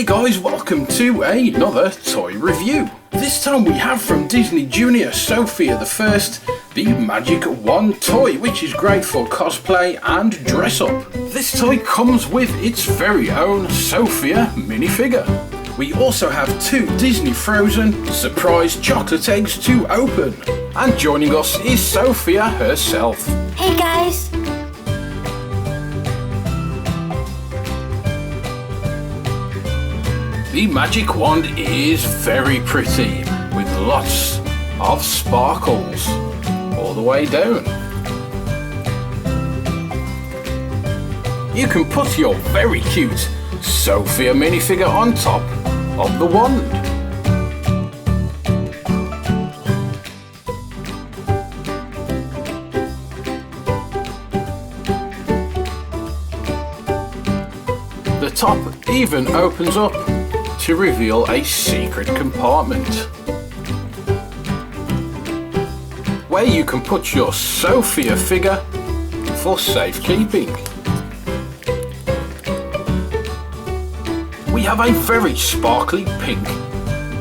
guys, welcome to another toy review. This time we have from Disney Junior Sofia the First, the Magic Wand toy, which is great for cosplay and dress up. This toy comes with its very own Sofia minifigure. We also have two Disney Frozen surprise chocolate eggs to open. And joining us is Sofia herself. Hey guys! The Magic Wand is very pretty, with lots of sparkles all the way down. You can put your very cute Sofia minifigure on top of the wand. The top even opens up to reveal a secret compartment where you can put your Sofia figure for safekeeping. We have a very sparkly pink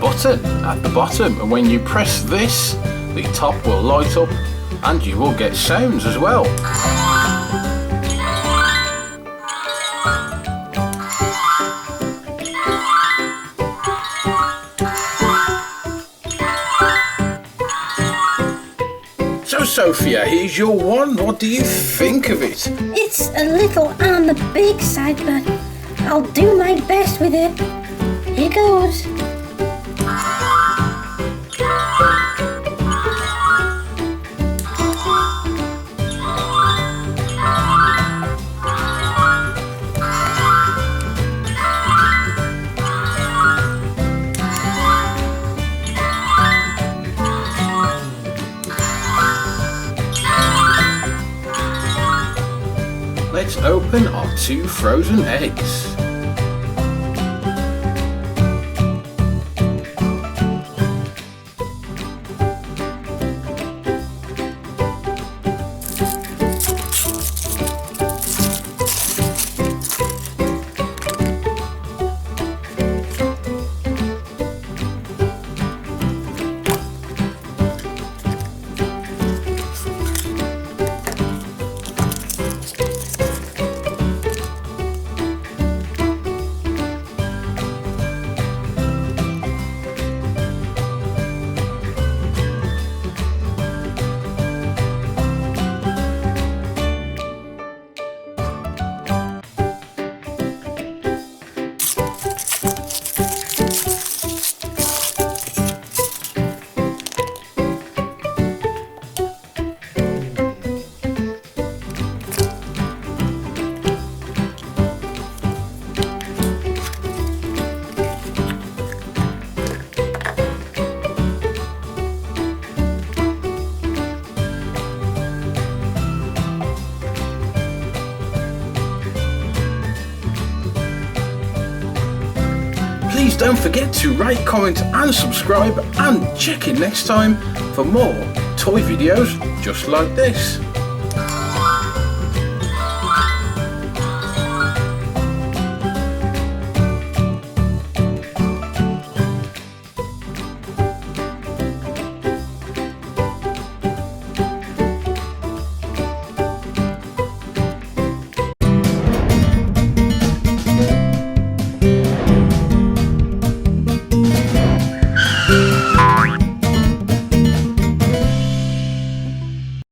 button at the bottom, and when you press this, the top will light up and you will get sounds as well. So Sofia, here's your wand. What do you think of it? It's a little on the big side, but I'll do my best with it. Here goes. Let's open our two frozen eggs. Please don't forget to rate, comment and subscribe, and check in next time for more toy videos just like this.